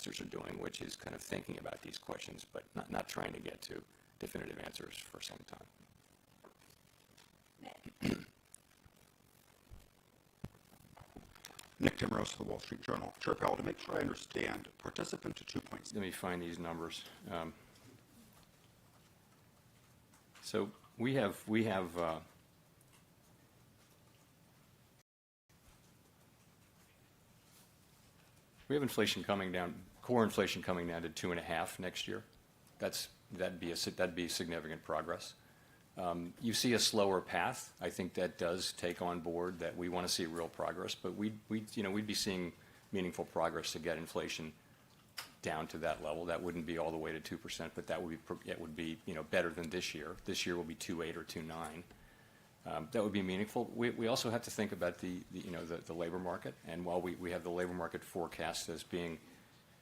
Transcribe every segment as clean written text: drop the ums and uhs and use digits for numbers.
forecasters are doing, which is kind of thinking about these questions, but not trying to get to definitive answers for some time. Nick Timrose of the Wall Street Journal. Chair Powell, to make sure I understand, participant to 2.6. Let me find these numbers. So we have inflation coming down, core inflation coming down to 2.5 next year. That'd be significant progress. You see a slower path. I think that does take on board that we want to see real progress, but we'd be seeing meaningful progress to get inflation down to that level. That wouldn't be all the way to 2%, but it would be better than this year. This year will be 2.8 or 2.9. That would be meaningful. We also have to think about the labor market, and while we have the labor market forecast as being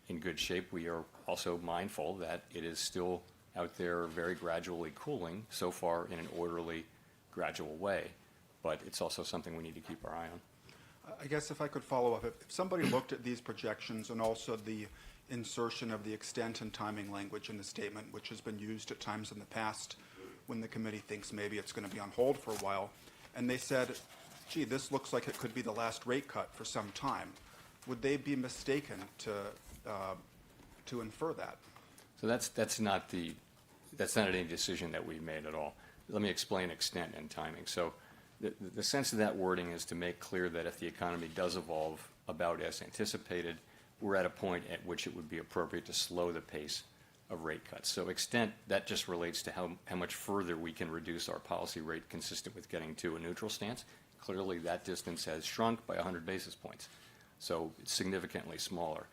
in good shape, we are also mindful that it is still out there very gradually cooling, so far in an orderly, gradual way. But it's also something we need to keep our eye on. I guess if I could follow up, if somebody looked at these projections and also the insertion of the extent and timing language in the statement, which has been used at times in the past when the committee thinks maybe it's going to be on hold for a while, and they said, gee, this looks like it could be the last rate cut for some time, would they be mistaken to infer that? So that's not any decision that we made at all. Let me explain extent and timing. So the sense of that wording is to make clear that if the economy does evolve about as anticipated, we're at a point at which it would be appropriate to slow the pace of rate cuts. So extent, that just relates to how much further we can reduce our policy rate consistent with getting to a neutral stance. Clearly that distance has shrunk by 100 basis points. So it's significantly smaller.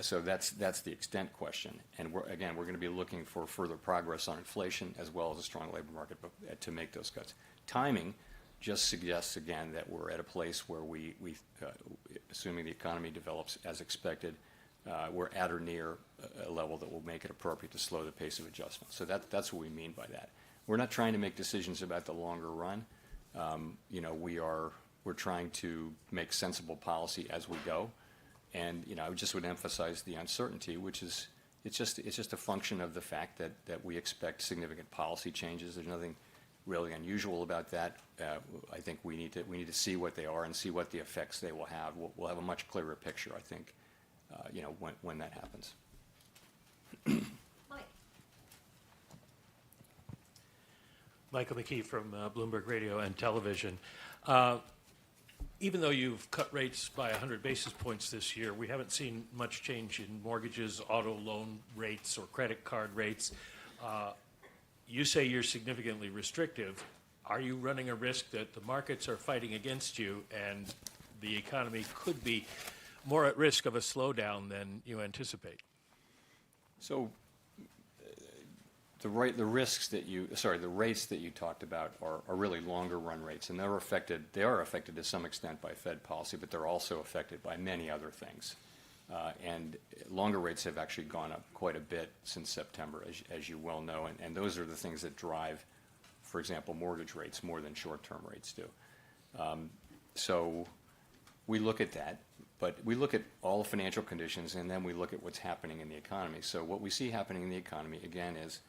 So that's the extent question. And we're going to be looking for further progress on inflation as well as a strong labor market to make those cuts. Timing just suggests, again, that we're at a place where we assuming the economy develops as expected, we're at or near a level that will make it appropriate to slow the pace of adjustment. So that's what we mean by that. We're not trying to make decisions about the longer run. We're trying to make sensible policy as we go. And I would emphasize the uncertainty, which is it's just a function of the fact that we expect significant policy changes. There's nothing really unusual about that. I think we need to see what they are and see what the effects they will have. We'll have a much clearer picture, I think, when that happens. Mike. Michael McKee from Bloomberg Radio and Television. Even though you've cut rates by 100 basis points this year, we haven't seen much change in mortgages, auto loan rates, or credit card rates. You say you're significantly restrictive. Are you running a risk that the markets are fighting against you and the economy could be more at risk of a slowdown than you anticipate? So the rates that you talked about are really longer run rates, and they are affected to some extent by Fed policy, but they're also affected by many other things. And longer rates have actually gone up quite a bit since September, as you well know, and those are the things that drive, for example, mortgage rates more than short-term rates do. So we look at that, but we look at all financial conditions, and then we look at what's happening in the economy. So what we see happening in the economy, again, is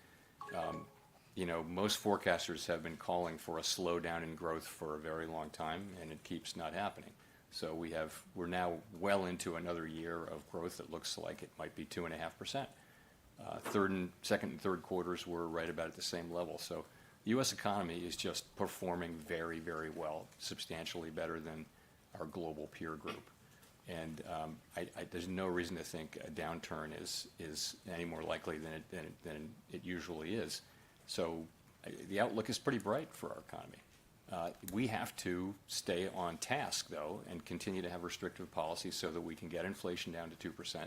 most forecasters have been calling for a slowdown in growth for a very long time, and it keeps not happening. So we're now well into another year of growth that looks like it might be 2.5%. Second and third quarters were right about at the same level. So the U.S. economy is just performing very, very well, substantially better than our global peer group. And there's no reason to think a downturn is any more likely than it usually is. So the outlook is pretty bright for our economy. We have to stay on task, though, and continue to have restrictive policies so that we can get inflation down to 2%.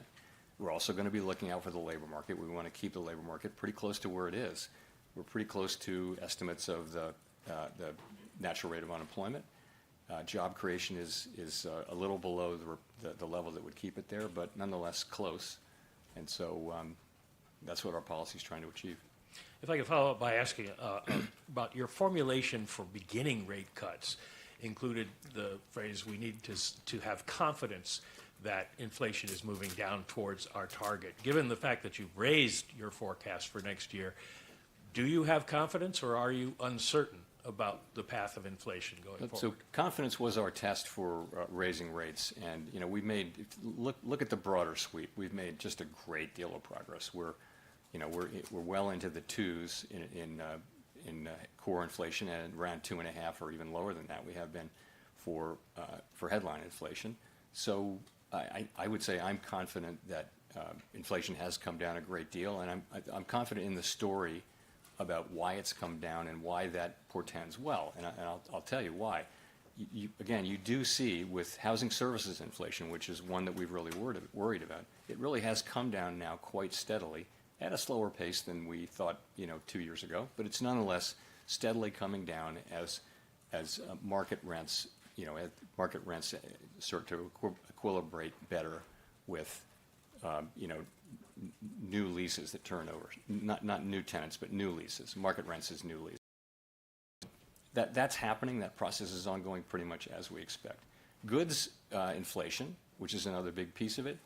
We're also going to be looking out for the labor market. We want to keep the labor market pretty close to where it is. We're pretty close to estimates of the natural rate of unemployment. Job creation is a little below the level that would keep it there, but nonetheless close. And so that's what our policy is trying to achieve. If I could follow up by asking about your formulation for beginning rate cuts, included the phrase, we need to have confidence that inflation is moving down towards our target. Given the fact that you've raised your forecast for next year, do you have confidence or are you uncertain about the path of inflation going forward? So confidence was our test for raising rates, and we made look at the broader sweep. We've made just a great deal of progress. We're well into the twos in core inflation, and around 2.5 or even lower than that we have been for headline inflation. So I would say I'm confident that inflation has come down a great deal, and I'm confident in the story about why it's come down and why that portends well. And I'll tell you why. Again, you do see with housing services inflation, which is one that we've really worried about, it really has come down now quite steadily at a slower pace than we thought 2 years ago, but it's nonetheless steadily coming down as market rents start to equilibrate better with new leases that turn over. Not new tenants, but new leases. Market rents is new leases. That's happening. That process is ongoing pretty much as we expect. Goods inflation, which is another big piece of it,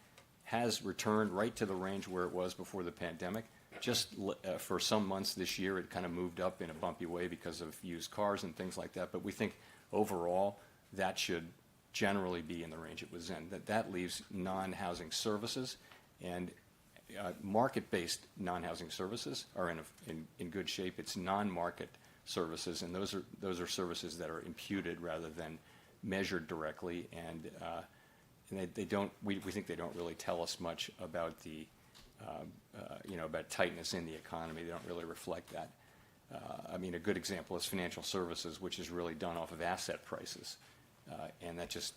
has returned right to the range where it was before the pandemic. Just for some months this year, it kind of moved up in a bumpy way because of used cars and things like that. But we think overall that should generally be in the range it was in. That leaves non-housing services, and market-based non-housing services are in good shape. It's non-market services, and those are services that are imputed rather than measured directly, and they don't. We think they don't really tell us much about the about tightness in the economy. They don't really reflect that. I mean, a good example is financial services, which is really done off of asset prices. And that's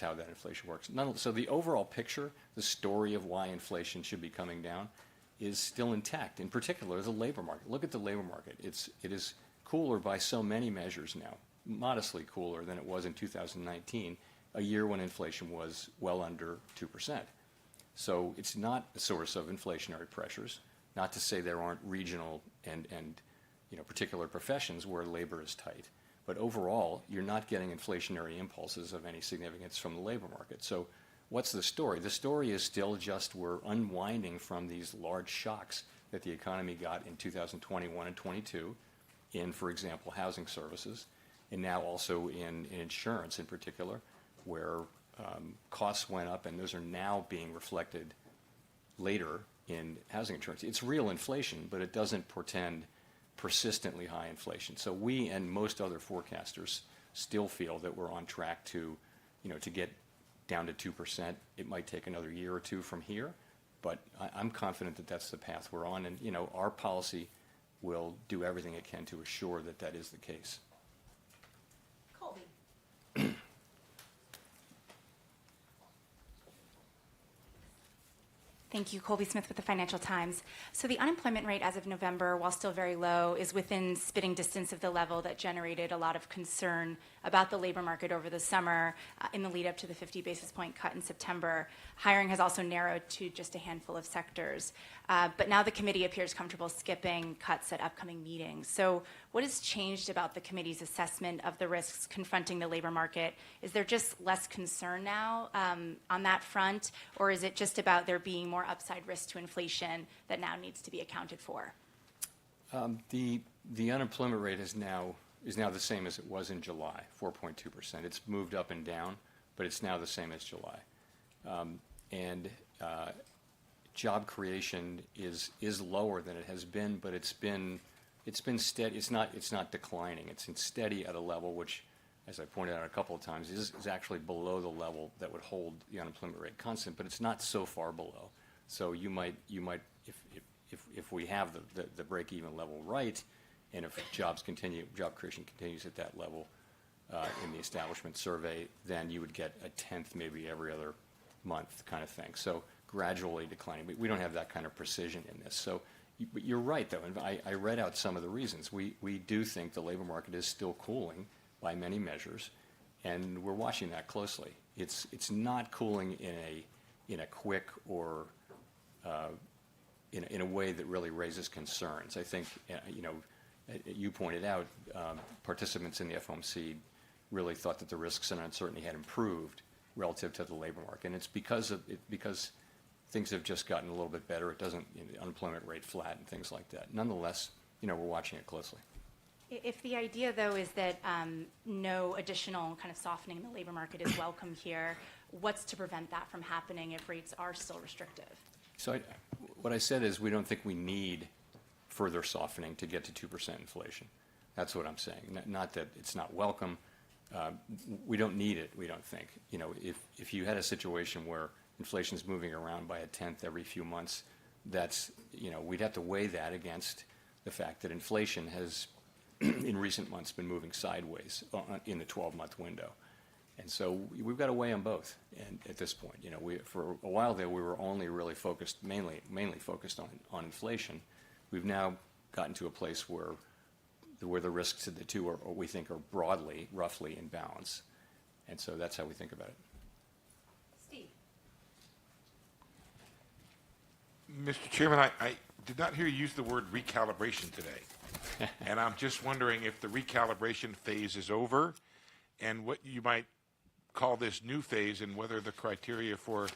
how that inflation works. So the overall picture, the story of why inflation should be coming down, is still intact. In particular, the labor market. Look at the labor market. It is cooler by so many measures now, modestly cooler than it was in 2019, a year when inflation was well under 2%. So it's not a source of inflationary pressures. Not to say there aren't regional and particular professions where labor is tight. But overall, you're not getting inflationary impulses of any significance from the labor market. So what's the story? The story is still just we're unwinding from these large shocks that the economy got in 2021 and 22 in, for example, housing services, and now also in insurance in particular, where costs went up, and those are now being reflected later in housing insurance. It's real inflation, but it doesn't portend persistently high inflation. So we and most other forecasters still feel that we're on track to get down to 2%. It might take another year or two from here, but I'm confident that that's the path we're on, and our policy will do everything it can to assure that that is the case. Colby. Thank you. Colby Smith with the Financial Times. So the unemployment rate as of November, while still very low, is within spitting distance of the level that generated a lot of concern about the labor market over the summer in the lead up to the 50 basis point cut in September. Hiring has also narrowed to just a handful of sectors. But now the committee appears comfortable skipping cuts at upcoming meetings. So what has changed about the committee's assessment of the risks confronting the labor market? Is there just less concern now on that front, or is it just about there being more upside risk to inflation that now needs to be accounted for? The unemployment rate is now the same as it was in July, 4.2%. It's moved up and down, but it's now the same as July. And job creation is lower than it has been, but it's been steady. It's not declining. It's steady at a level which, as I pointed out a couple of times, is actually below the level that would hold the unemployment rate constant, but it's not so far below. So you might if we have the break-even level right, and if job creation continues at that level in the establishment survey, then you would get a tenth maybe every other month kind of thing. So gradually declining. We don't have that kind of precision in this. So but you're right, though, and I read out some of the reasons. We do think the labor market is still cooling by many measures, and we're watching that closely. It's not cooling in a quick or in a way that really raises concerns. I think you pointed out participants in the FOMC really thought that the risks and uncertainty had improved relative to the labor market. And it's because things have just gotten a little bit better. It doesn't, the unemployment rate flat and things like that. Nonetheless, we're watching it closely. If the idea, though, is that no additional kind of softening in the labor market is welcome here, what's to prevent that from happening if rates are still restrictive? So what I said is we don't think we need further softening to get to 2% inflation. That's what I'm saying. Not that it's not welcome. We don't need it, we don't think. If you had a situation where inflation's moving around by 1/10 every few months, that's, we'd have to weigh that against the fact that inflation has, in recent months, been moving sideways in the 12-month window. And so we've got to weigh them both. And at this point, for a while there, we were only really focused, mainly focused on inflation. We've now gotten to a place where the risks to the two are, we think, are broadly, roughly in balance. And so that's how we think about it. Steve. Mr. Chairman, I did not hear you use the word recalibration today. And I'm just wondering if the recalibration phase is over and what you might call this new phase and whether the criteria for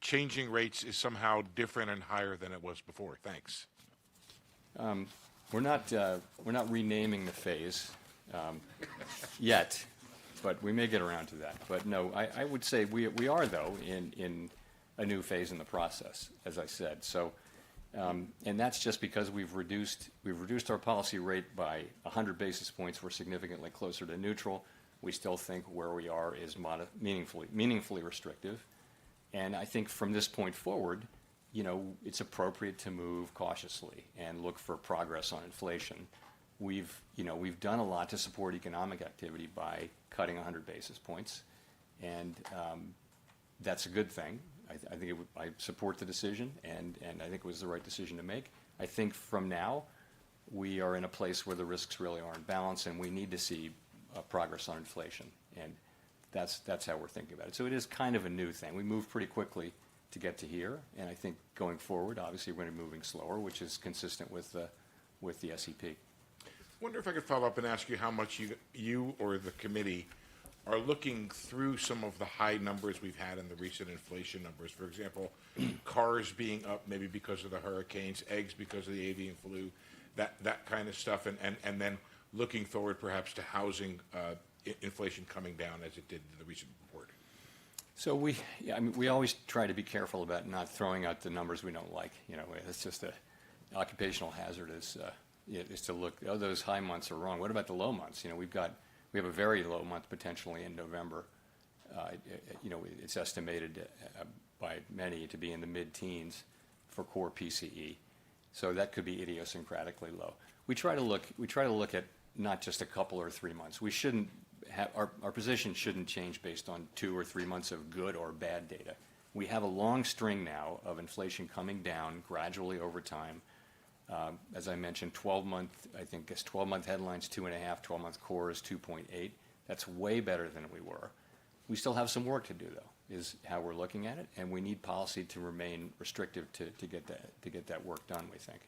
changing rates is somehow different and higher than it was before. Thanks. We're not renaming the phase yet, but we may get around to that. But no, I would say we are, though, in a new phase in the process, as I said. So, and that's just because we've reduced our policy rate by 100 basis points. We're significantly closer to neutral. We still think where we are is meaningfully restrictive. And I think from this point forward, it's appropriate to move cautiously and look for progress on inflation. We've done a lot to support economic activity by cutting 100 basis points, and that's a good thing. I support the decision, and I think it was the right decision to make. I think from now, we are in a place where the risks really are in balance, and we need to see progress on inflation, and that's how we're thinking about it. So it is kind of a new thing. We moved pretty quickly to get to here, and I think going forward, obviously, we're going to be moving slower, which is consistent with the SEP. I wonder if I could follow up and ask you how much you or the committee are looking through some of the high numbers we've had in the recent inflation numbers. For example, cars being up maybe because of the hurricanes, eggs because of the avian flu, that kind of stuff, and then looking forward perhaps to housing inflation coming down as it did in the recent report. So we always try to be careful about not throwing out the numbers we don't like. It's just an occupational hazard is to look, those high months are wrong. What about the low months? We have a very low month potentially in November. It's estimated by many to be in the mid-teens for core PCE. So that could be idiosyncratically low. We try to look at not just a couple or 3 months. We shouldn't have, our position shouldn't change based on 2 or 3 months of good or bad data. We have a long string now of inflation coming down gradually over time. As I mentioned, 12-month headlines 2.5, 12-month core is 2.8. That's way better than we were. We still have some work to do, though, is how we're looking at it, and we need policy to remain restrictive to get that work done, we think.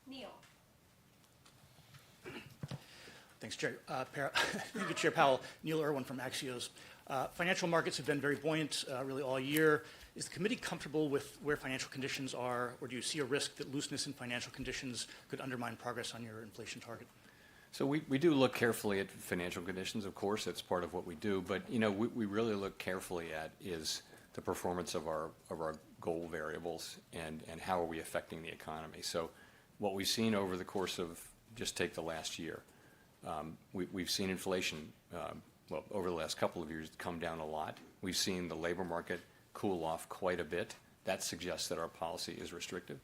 Neil. Thanks, Chair. Thank you, Chair Powell. Neil Irwin from Axios. Financial markets have been very buoyant really all year. Is the committee comfortable with where financial conditions are, or do you see a risk that looseness in financial conditions could undermine progress on your inflation target? So we do look carefully at financial conditions, of course. That's part of what we do. But, we really look carefully at is the performance of our goal variables and how are we affecting the economy. So what we've seen over the course of, just take the last year, we've seen inflation, over the last couple of years, come down a lot. We've seen the labor market cool off quite a bit. That suggests that our policy is restrictive.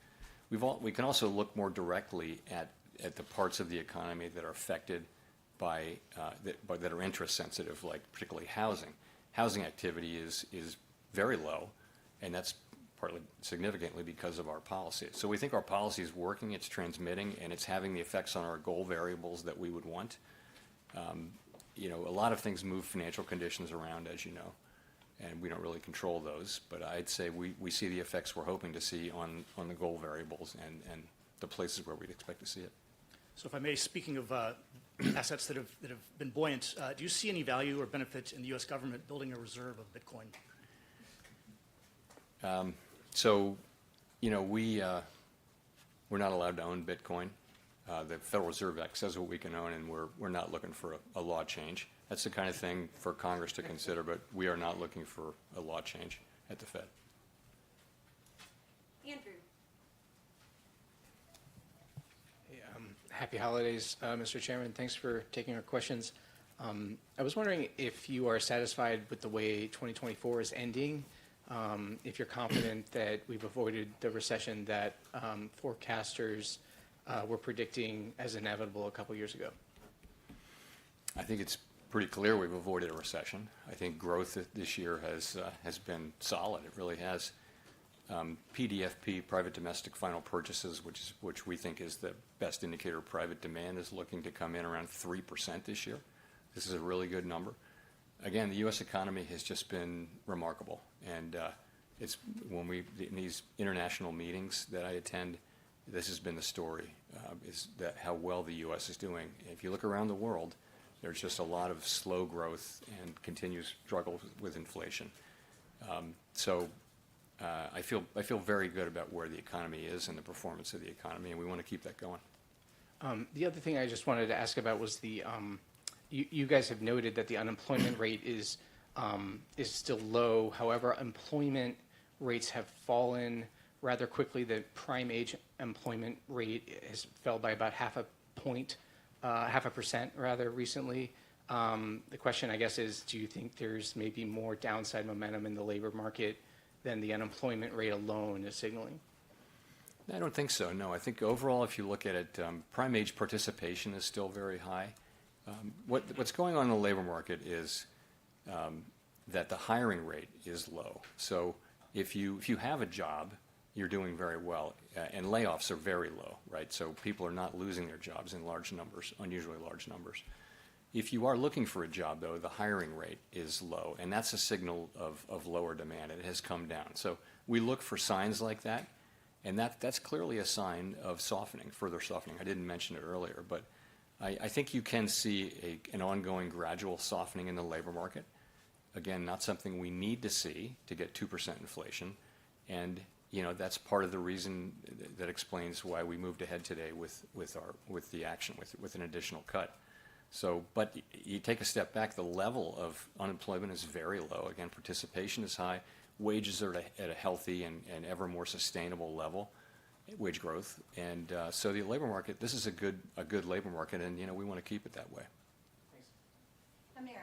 We can also look more directly at the parts of the economy that are affected by that are interest sensitive, like particularly housing. Housing activity is very low, and that's partly significantly because of our policy. So we think our policy is working, it's transmitting, and it's having the effects on our goal variables that we would want. A lot of things move financial conditions around, as you know, and we don't really control those. But I'd say we see the effects we're hoping to see on the goal variables and the places where we'd expect to see it. So if I may, speaking of assets that have been buoyant. Do you see any value or benefit in the U.S. government building a reserve of Bitcoin? So, you know, we're not allowed to own Bitcoin. The Federal Reserve Act says what we can own, and we're not looking for a law change. That's the kind of thing for Congress to consider, but we are not looking for a law change at the Fed. Andrew. Happy holidays, Mr. Chairman. Thanks for taking our questions. I was wondering if you are satisfied with the way 2024 is ending, if you're confident that we've avoided the recession that forecasters were predicting as inevitable a couple years ago. I think it's pretty clear we've avoided a recession. I think growth this year has been solid. It really has. PDFP, private domestic final purchases, which we think is the best indicator of private demand, is looking to come in around 3% this year. This is a really good number. Again, the U.S. economy has just been remarkable, and it's when in these international meetings that I attend, this has been the story, is that how well the U.S. is doing. If you look around the world, there's just a lot of slow growth and continuous struggle with inflation. I feel very good about where the economy is and the performance of the economy, and we want to keep that going. The other thing I just wanted to ask about was you guys have noted that the unemployment rate is still low. However, employment rates have fallen rather quickly. The prime age employment rate has fell by about half a percent rather recently. The question, I guess, is do you think there's maybe more downside momentum in the labor market than the unemployment rate alone is signaling? I don't think so, no. I think overall, if you look at it, prime age participation is still very high. What's going on in the labor market is that the hiring rate is low. So if you have a job, you're doing very well, and layoffs are very low, right? So people are not losing their jobs in large numbers, unusually large numbers. If you are looking for a job, though, the hiring rate is low, and that's a signal of lower demand. It has come down. So we look for signs like that, and that's clearly a sign of softening, further softening. I didn't mention it earlier, but I think you can see an ongoing gradual softening in the labor market. Again, not something we need to see to get 2% inflation, and you know that's part of the reason that explains why we moved ahead today with the action with an additional cut. So, but you take a step back, the level of unemployment is very low. Again, participation is high. Wages are at a healthy and ever more sustainable level, wage growth. And so the labor market, this is a good labor market, and you know we want to keep it that way. Amira.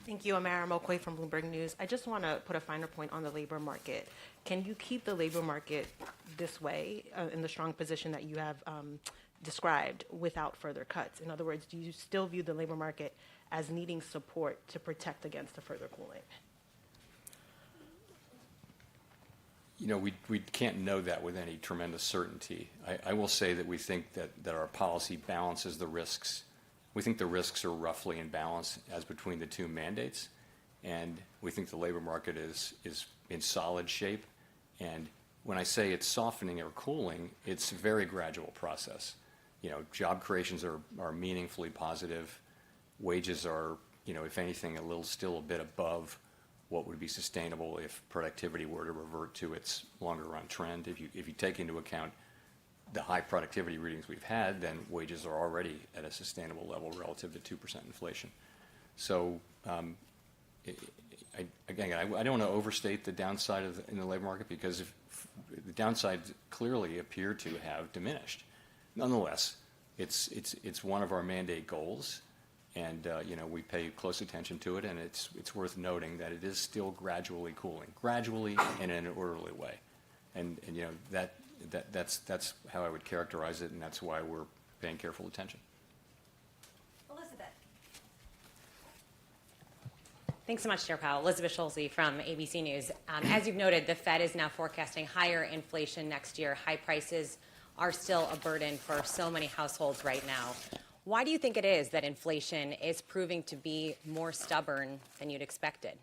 Thank you. Amara Mokoy from Bloomberg News. I just want to put a finer point on the labor market. Can you keep the labor market this way, in the strong position that you have described, without further cuts? In other words, do you still view the labor market as needing support to protect against a further cooling? You know, we can't know that with any tremendous certainty. I will say that we think that our policy balances the risks. We think the risks are roughly in balance as between the two mandates, and we think the labor market is in solid shape. And when I say it's softening or cooling, it's a very gradual process. You know, job creations are meaningfully positive. Wages are, you know, if anything, still a bit above what would be sustainable if productivity were to revert to its longer run trend. If you take into account the high productivity readings we've had, then wages are already at a sustainable level relative to 2% inflation. So I don't want to overstate the downside in the labor market, because the downsides clearly appear to have diminished. Nonetheless, it's one of our mandate goals, and you know we pay close attention to it, and it's worth noting that it is still gradually cooling, gradually and in an orderly way, and you know that's how I would characterize it, and that's why we're paying careful attention. Elizabeth. Thanks so much, Chair Powell. Elizabeth Schulze from ABC News. As you've noted, the Fed is now forecasting higher inflation next year. High prices are still a burden for so many households right now. Why do you think it is that inflation is proving to be more stubborn than you'd expected?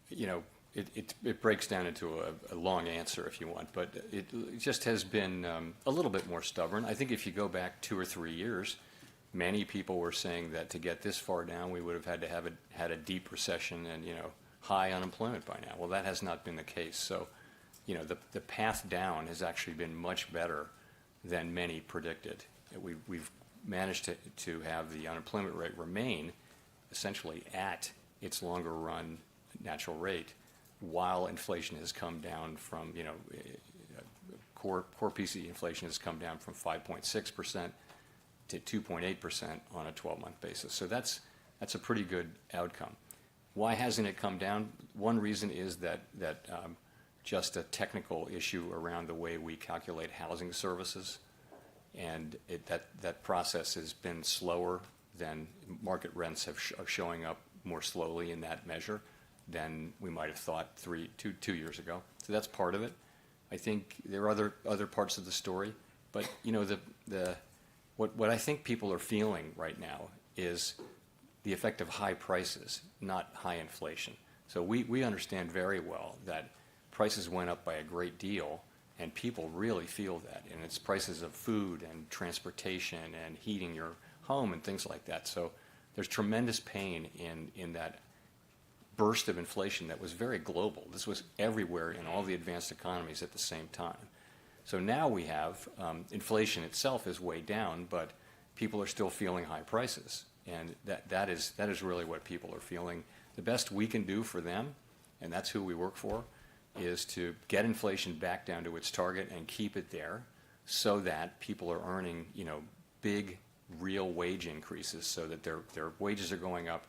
You know, it breaks down into a long answer if you want, but it just has been a little bit more stubborn. I think if you go back 2 or 3 years, many people were saying that to get this far down, we would have had to have had a deep recession and, high unemployment by now. Well, that has not been the case. So, the path down has actually been much better than many predicted. We've managed to have the unemployment rate remain essentially at its longer run natural rate, while inflation has come down from, core PCE inflation has come down from 5.6% to 2.8% on a 12-month basis. So that's a pretty good outcome. Why hasn't it come down? One reason is that just a technical issue around the way we calculate housing services, and that process has been slower than market rents are showing up more slowly in that measure than we might have thought 2 years ago. So that's part of it. I think there are other parts of the story, but what I think people are feeling right now is the effect of high prices, not high inflation. So we understand very well that prices went up by a great deal, and people really feel that. And it's prices of food and transportation and heating your home and things like that. So there's tremendous pain in that burst of inflation that was very global. This was everywhere in all the advanced economies at the same time. So now we have inflation itself is way down, but people are still feeling high prices. And that is really what people are feeling. The best we can do for them, and that's who we work for, is to get inflation back down to its target and keep it there so that people are earning, big real wage increases so that their wages are going up,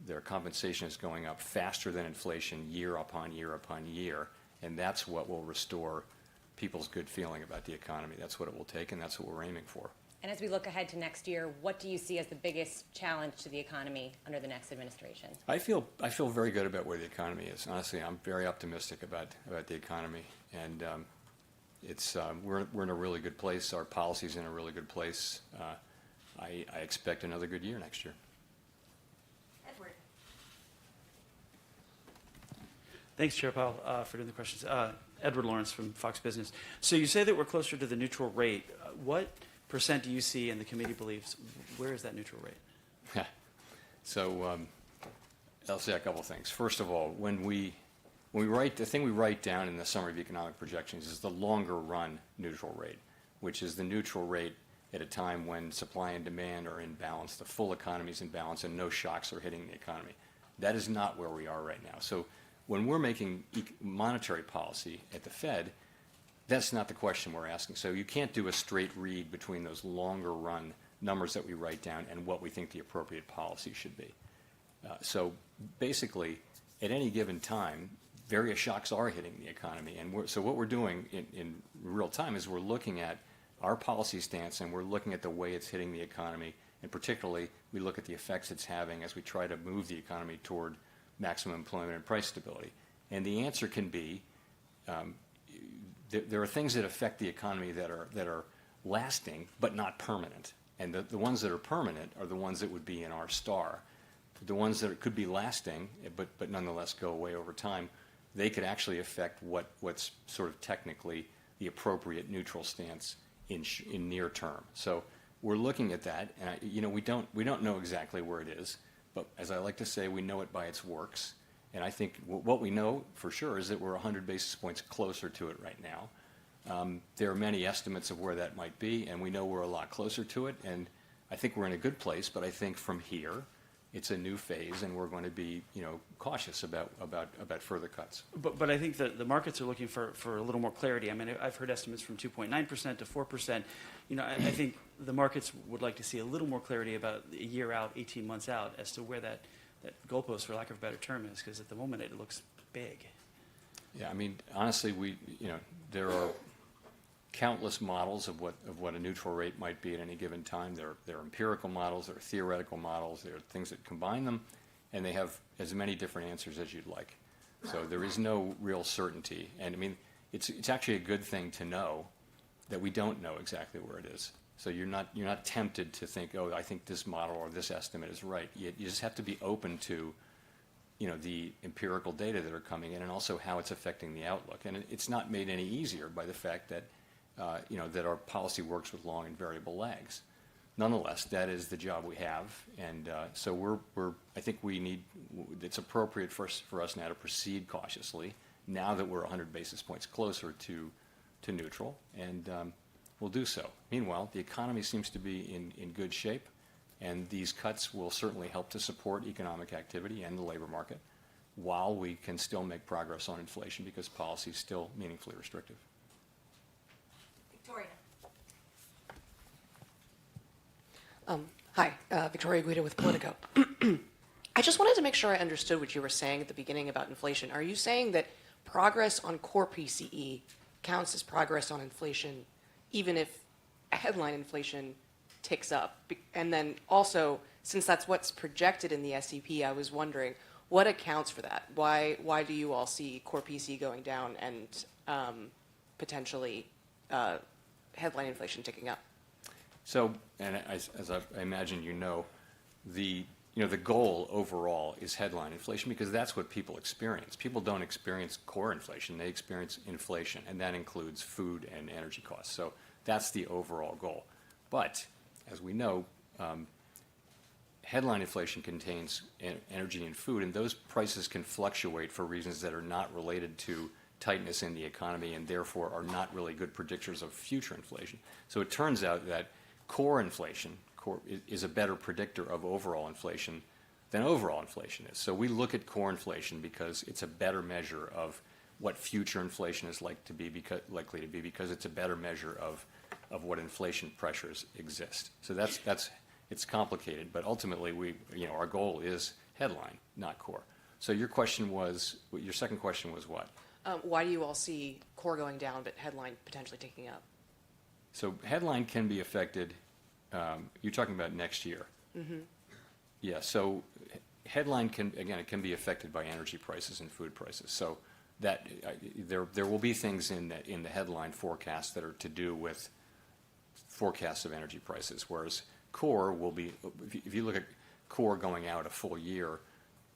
their compensation is going up faster than inflation year upon year upon year, and that's what will restore people's good feeling about the economy. That's what it will take, and that's what we're aiming for. And as we look ahead to next year, what do you see as the biggest challenge to the economy under the next administration? I feel very good about where the economy is. Honestly, I'm very optimistic about the economy, and we're in a really good place. Our policy's in a really good place. I expect another good year next year. Edward. Thanks, Chair Powell, for doing the questions. Edward Lawrence from Fox Business. So you say that we're closer to the neutral rate. What percent do you see and the committee believes? Where is that neutral rate? So I'll say a couple things. First of all, when we write, the thing we write down in the summary of economic projections is the longer run neutral rate, which is the neutral rate at a time when supply and demand are in balance, the full economy is in balance, and no shocks are hitting the economy. That is not where we are right now. So when we're making monetary policy at the Fed, that's not the question we're asking. So you can't do a straight read between those longer run numbers that we write down and what we think the appropriate policy should be. So basically, at any given time, various shocks are hitting the economy. And so what we're doing in real time is we're looking at our policy stance and we're looking at the way it's hitting the economy. And particularly, we look at the effects it's having as we try to move the economy toward maximum employment and price stability. And the answer can be, there are things that affect the economy that are lasting but not permanent. And the ones that are permanent are the ones that would be in our star. The ones that could be lasting but nonetheless go away over time, they could actually affect what's sort of technically the appropriate neutral stance in near term. So we're looking at that, and we don't know exactly where it is, but as I like to say, we know it by its works. And I think what we know for sure is that we're 100 basis points closer to it right now. There are many estimates of where that might be, and we know we're a lot closer to it. And I think we're in a good place, but I think from here, it's a new phase, and we're going to be, cautious about further cuts. But I think that the markets are looking for a little more clarity. I mean, I've heard estimates from 2.9% to 4%. I think the markets would like to see a little more clarity about a year out, 18 months out, as to where that goalpost, for lack of a better term, is, because at the moment it looks big. Yeah, I mean, honestly, there are countless models of what a neutral rate might be at any given time. There are empirical models, there are theoretical models, there are things that combine them, and they have as many different answers as you'd like. So there is no real certainty. And I mean, it's actually a good thing to know that we don't know exactly where it is. So you're not tempted to think, oh, I think this model or this estimate is right. You just have to be open to the empirical data that are coming in and also how it's affecting the outlook. And it's not made any easier by the fact that, that our policy works with long and variable lags. Nonetheless, that is the job we have, and so I think it's appropriate for us now to proceed cautiously, now that we're 100 basis points closer to neutral, and we'll do so. Meanwhile, the economy seems to be in good shape, and these cuts will certainly help to support economic activity and the labor market, while we can still make progress on inflation because policy is still meaningfully restrictive. Victoria. Hi, Victoria Guida with Politico. I just wanted to make sure I understood what you were saying at the beginning about inflation. Are you saying that progress on core PCE counts as progress on inflation, even if headline inflation ticks up? And then also, since that's what's projected in the SEP, I was wondering, what accounts for that? Why do you all see core PCE going down and potentially headline inflation ticking up? So, and as I imagine the goal overall is headline inflation because that's what people experience. People don't experience core inflation, they experience inflation, and that includes food and energy costs. So that's the overall goal. But, as we know, headline inflation contains energy and food, and those prices can fluctuate for reasons that are not related to tightness in the economy and therefore are not really good predictors of future inflation. So it turns out that core inflation is a better predictor of overall inflation than overall inflation is. So we look at core inflation because it's a better measure of what future inflation is likely to be because it's a better measure of what inflation pressures exist. So it's complicated, but ultimately our goal is headline, not core. So your second question was what? Why do you all see core going down but headline potentially ticking up? So headline can be affected, you're talking about next year. Mm-hmm. Yeah, so headline it can be affected by energy prices and food prices. So that there will be things in the headline forecast that are to do with forecasts of energy prices, whereas core will be, if you look at core going out a full year,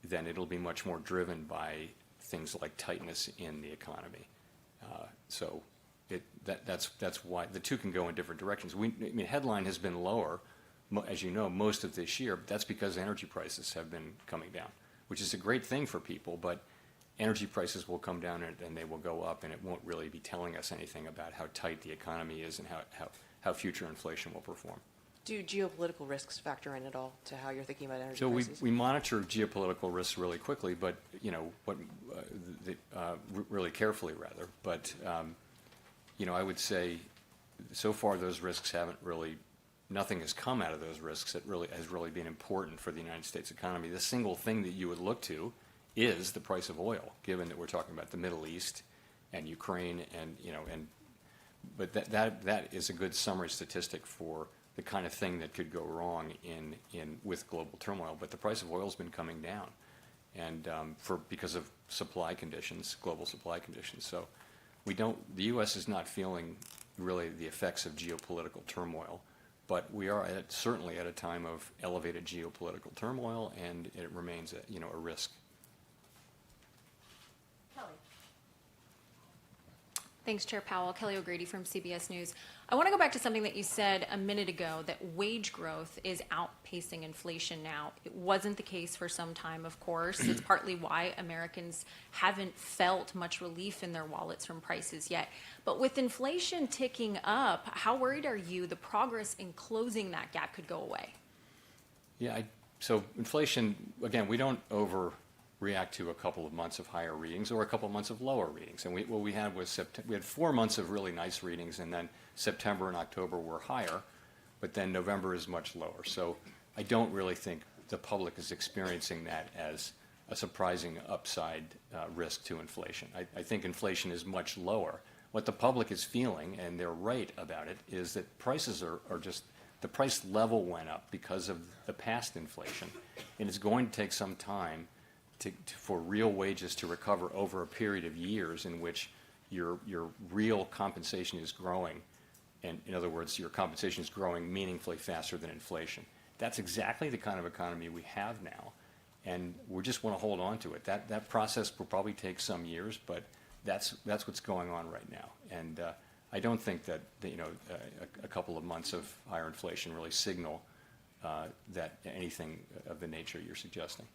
then it'll be much more driven by things like tightness in the economy. So that's why the two can go in different directions. Headline has been lower, as you know, most of this year, but that's because energy prices have been coming down, which is a great thing for people, but energy prices will come down and they will go up, and it won't really be telling us anything about how tight the economy is and how future inflation will perform. Do geopolitical risks factor in at all to how you're thinking about energy So prices? we monitor geopolitical risks really quickly, but really carefully rather. But I would say so far those risks nothing has come out of those risks that has really been important for the United States economy. The single thing that you would look to is the price of oil, given that we're talking about the Middle East and Ukraine, but that is a good summary statistic for the kind of thing that could go wrong with global turmoil. But the price of oil has been coming down, and because of global supply conditions. So the U.S. is not feeling really the effects of geopolitical turmoil, but we are certainly at a time of elevated geopolitical turmoil, and it remains a risk. Thanks, Chair Powell. Kelly O'Grady from CBS News. I want to go back to something that you said a minute ago, that wage growth is outpacing inflation now. It wasn't the case for some time, of course. It's partly why Americans haven't felt much relief in their wallets from prices yet. But with inflation ticking up, how worried are you the progress in closing that gap could go away? Yeah, so inflation, again, we don't overreact to a couple of months of higher readings or a couple of months of lower readings. And what we had was we had 4 months of really nice readings, and then September and October were higher, but then November is much lower. So I don't really think the public is experiencing that as a surprising upside risk to inflation. I think inflation is much lower. What the public is feeling, and they're right about it, is that prices are just, the price level went up because of the past inflation, and it's going to take some time for real wages to recover over a period of years in which your real compensation is growing. And in other words, your compensation is growing meaningfully faster than inflation. That's exactly the kind of economy we have now. And we just want to hold on to it. That process will probably take some years, but that's what's going on right now. And I don't think that a couple of months of higher inflation really signal that anything of the nature you're suggesting.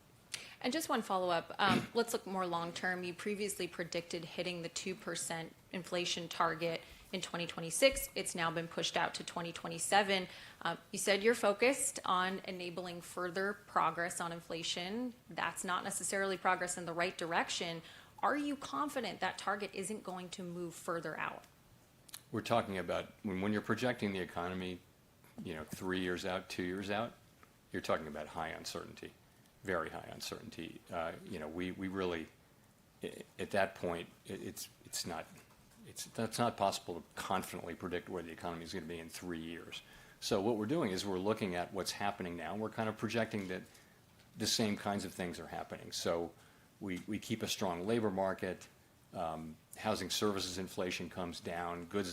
And just one follow-up. Let's look more long-term. You previously predicted hitting the 2% inflation target in 2026. It's now been pushed out to 2027. You said you're focused on enabling further progress on inflation. That's not necessarily progress in the right direction. Are you confident that target isn't going to move further out? We're talking about when you're projecting the economy, 3 years out, 2 years out, you're talking about high uncertainty, very high uncertainty. We really, at that point, it's not possible to confidently predict where the economy is going to be in 3 years. So what we're doing is we're looking at what's happening now. We're kind of projecting that the same kinds of things are happening. So we keep a strong labor market. Housing services inflation comes down. Goods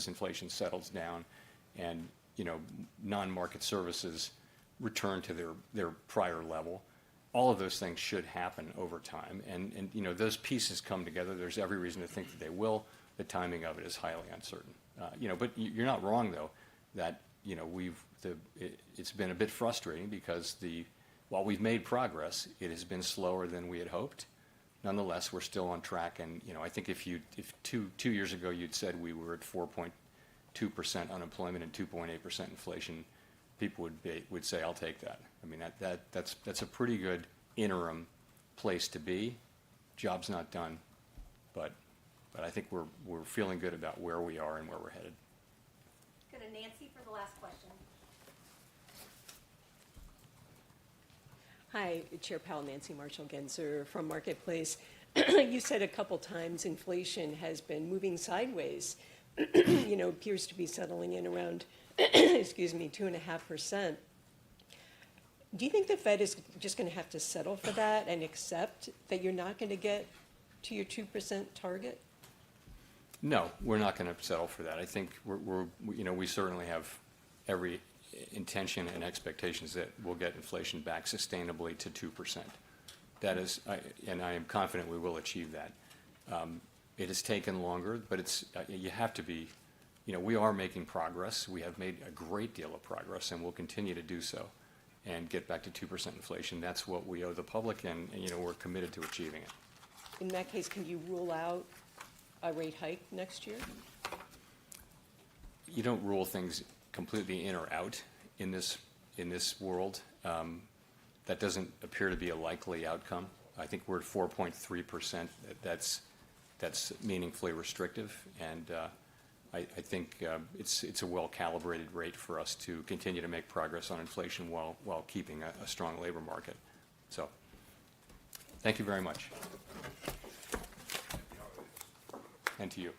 inflation settles down, and non-market services return to their prior level. All of those things should happen over time, and those pieces come together. There's every reason to think that they will. The timing of it is highly uncertain. But you're not wrong though that it's been a bit frustrating because while we've made progress, it has been slower than we had hoped. Nonetheless, we're still on track, and I think if 2 years ago you'd said we were at 4.2% unemployment and 2.8% inflation, people would say, "I'll take that." I mean, that's a pretty good interim place to be. Job's not done, but I think we're feeling good about where we are and where we're headed. Go to Nancy for the last question. Hi, Chair Powell, Nancy Marshall-Genzer from Marketplace. You said a couple times inflation has been moving sideways, appears to be settling in around, 2.5%. Do you think the Fed is just going to have to settle for that and accept that you're not going to get to your 2% target? No, we're not going to settle for that. I think we certainly have every intention and expectations that we'll get inflation back sustainably to 2%. That is, and I am confident we will achieve that. It has taken longer, but you have to be. We are making progress. We have made a great deal of progress, and we'll continue to do so, and get back to 2% inflation. That's what we owe the public, and we're committed to achieving it. In that case, can you rule out a rate hike next year? You don't rule things completely in or out in this world. That doesn't appear to be a likely outcome. I think we're at 4.3%. That's meaningfully restrictive, and I think it's a well-calibrated rate for us to continue to make progress on inflation while keeping a strong labor market. So, thank you very much. And to you.